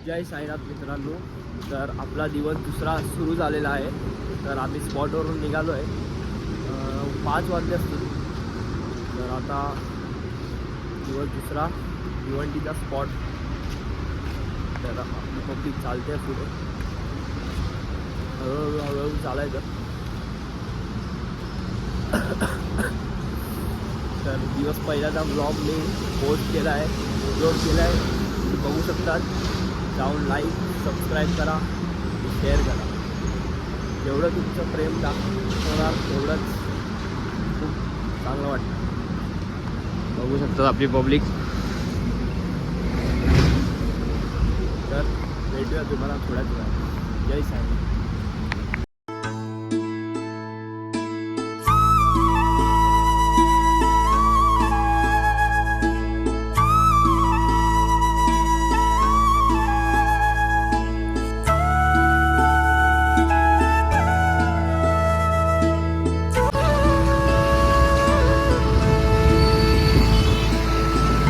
जय साईनाथ मित्रांनो. तर आपला दिवस दुसरा सुरू झालेला आहे. तर आम्ही स्पॉटवरून निघालो आहे. 5 वाजले असतील. तर आता दिवस दुसरा भिवंडीचा स्पॉट. तर आपली पब्लिक चालते पुढे, हळूहळू चालायचं. तर दिवस पहिल्याचा ब्लॉग मी पोस्ट केला आहे, अपलोड केला आहे. बघू शकतात. जाऊन लाईक सबस्क्राईब करा, शेअर करा. जेवढं तुमचं प्रेम दाखवणार तेवढंच खूप चांगलं वाटतं. बघू शकतात आपली पब्लिक. तर भेटूया तुम्हाला थोड्याच वेळात. जय साई.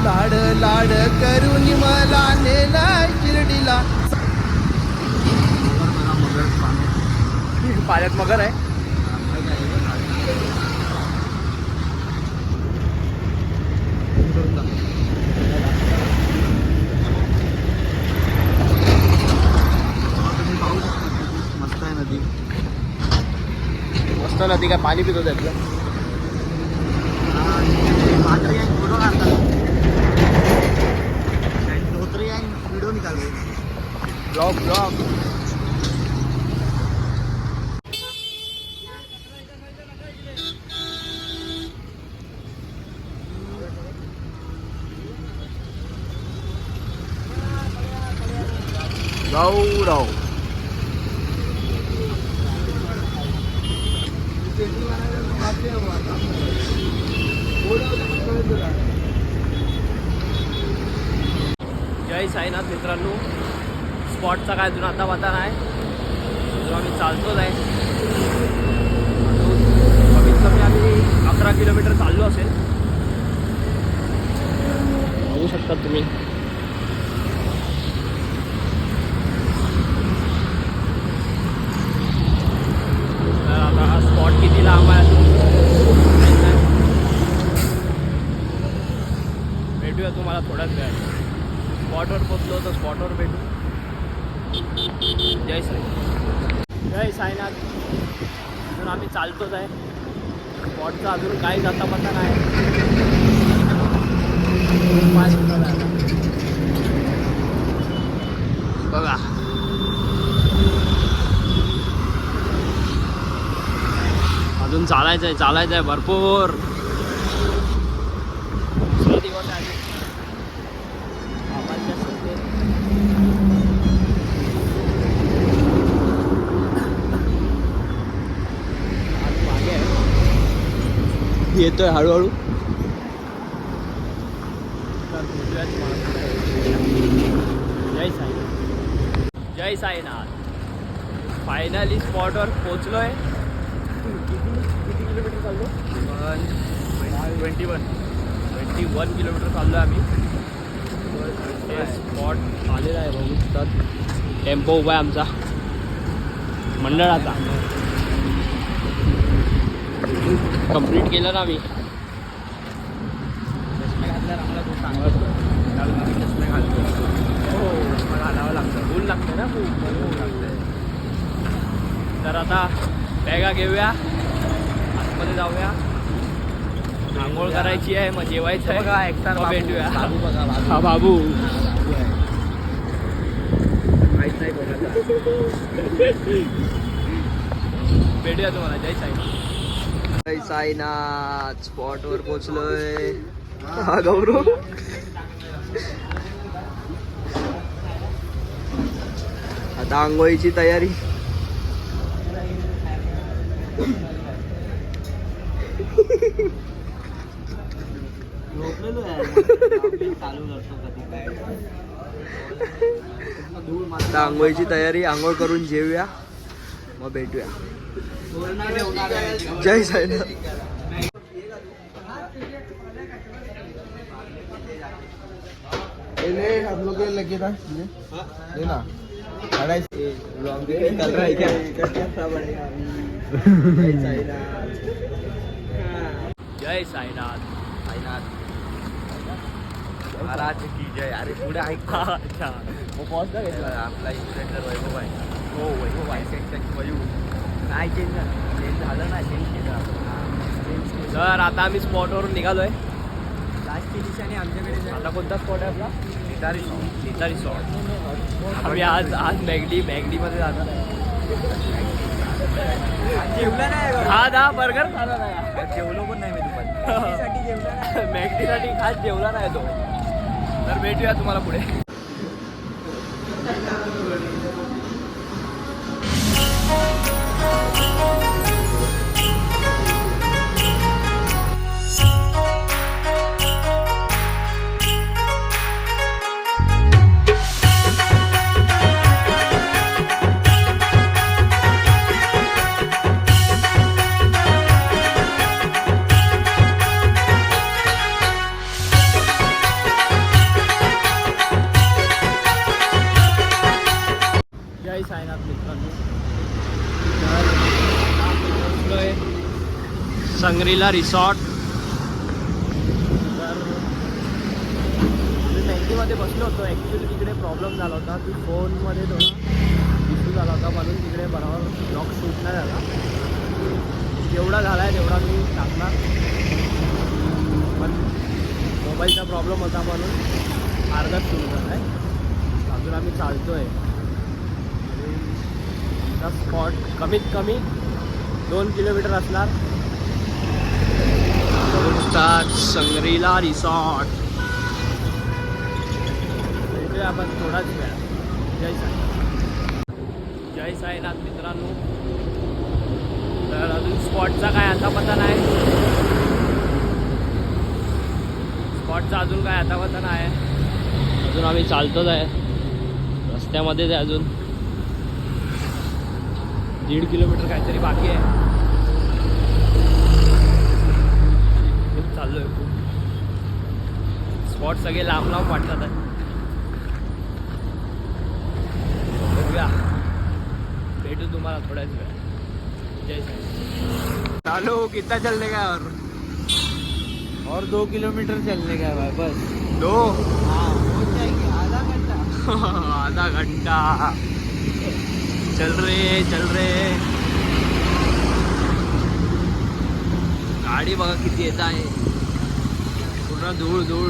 लाड लाड करून मला नेला शिर्डीला. पाण्यात मगर आहे. मस्त आहे नदी. मस्त नदी. काय पाणी पितो त्यातलं. व्हिडिओ निकाल ब्लॉग गौरव. जय साईनाथ मित्रांनो. स्पॉटचा काय अजून आता पता नाही. जो आम्ही चालतोच आहे. कमीत कमी आम्ही 11 किलोमीटर चाललो असेल. बघू शकता तुम्ही. तर आता हा स्पॉट किती लांब आहे भेटूया तुम्हाला थोड्याच वेळात. स्पॉटवर पोचलो तर स्पॉटवर भेटू. जय साई. जय साईनाथ. अजून आम्ही चालतोच आहे. स्पॉटचा अजून काही जाता पता नाही. बघा अजून चालायचं आहे भरपूर. दुसरा दिवस आहे. येतोय हळूहळू. जय साईनाथ. जय साईनाथ. फायनली स्पॉटवर पोचलोय. किती किलोमीटर चाललो? 21 किलोमीटर चाललो आम्ही. स्पॉट आलेला आहे. बघू शकतात. टेम्पो उभा आहे आमचा मंडळाचा. कंप्लीट केलं ना आम्ही. चष्मे घातल्यावर आम्हाला खूप चांगलं होतं. कारण आम्ही चष्मे घालतो. हो, चष्मा घालावं लागतं. ऊन लागतं ना खूप. ऊन लागतं. तर आता बॅगा घेऊया, आतमध्ये जाऊया. आंघोळ करायची आहे, मग जेवायचं आहे. बघा एकटा भेटूया. हा बाबू माहीत नाही कोणाचा. भेटूया तुम्हाला. जय साई. जय साईनाथ. स्पॉटवर पोचलोय. हा गौरव. आता आंघोळीची तयारी. आता आंघोळीची तयारी. आंघोळ करून जेवूया, मग भेटूया. जय साईनाथ. ले हम लोग के लेके ना लेना अढ़ाई चल रहा है क्या? जय साईनाथ. महाराज की जय. अरे पुढे ऐक. अच्छा मग पॉज का घेतला? आपला इन्फ्लुएन्सर वैभव आहे. हो वैभव आहे. काय चेंज झालं ना चेंज केलं. तर आता आम्ही स्पॉटवरून निघालोय. लास्टची निशाणी आमच्याकडे आता कोणता स्पॉट आहे आपला? नेता रिसॉर्ट. आम्ही आज मॅगडीमध्ये जाणार आहे. जेवलं नाही हा दहा बर्गर खाणार आहे. जेवलो पण नाही मी दुपारी जेवलं नाही. मॅगडीसाठी खास जेवला नाही तो. तर भेटूया तुम्हाला पुढे. जय साईनाथ मित्रांनो. पोहोचलोय संग्रीला रिसॉर्ट. तर मी बँकेमध्ये बसलो होतो. ॲक्च्युली तिकडे प्रॉब्लेम झाला होता की फोनमध्ये थोडा इश्यू झाला होता म्हणून तिकडे बरोबर ब्लॉग शूट नाही झाला. जेवढा झाला आहे तेवढा मी टाकणार. पण मोबाईलचा प्रॉब्लेम होता म्हणून अर्धाच सुरू झाला आहे. अजून आम्ही चालतो आहे. स्पॉट कमीत कमी 2 किलोमीटर असणार. संग्रीला रिसॉर्ट. भेटूया आपण थोडाच वेळ. जय साईनाथ. जय साईनाथ मित्रांनो. तर अजून स्पॉटचा काय आता पता नाही. स्पॉटचा अजून काय आता पता नाही. अजून आम्ही चालतोच आहे. रस्त्यामध्येच आहे अजून. 1.5 किलोमीटर काहीतरी बाकी आहे. खूप चाललो आहे खूप. स्पॉट सगळे लांब लांब वाटतात आहे. बघूया. भेटू तुम्हाला थोड्याच वेळ. जय साईनाथ. चालू कितना चलने का है और 2 किलोमीटर चलने का है भाई बस. 2 हाँ हो जाएगी आधा घंटा. आधा घंटा. चल रे. गाडी बघा किती येत आहे. पूर्ण धूळ.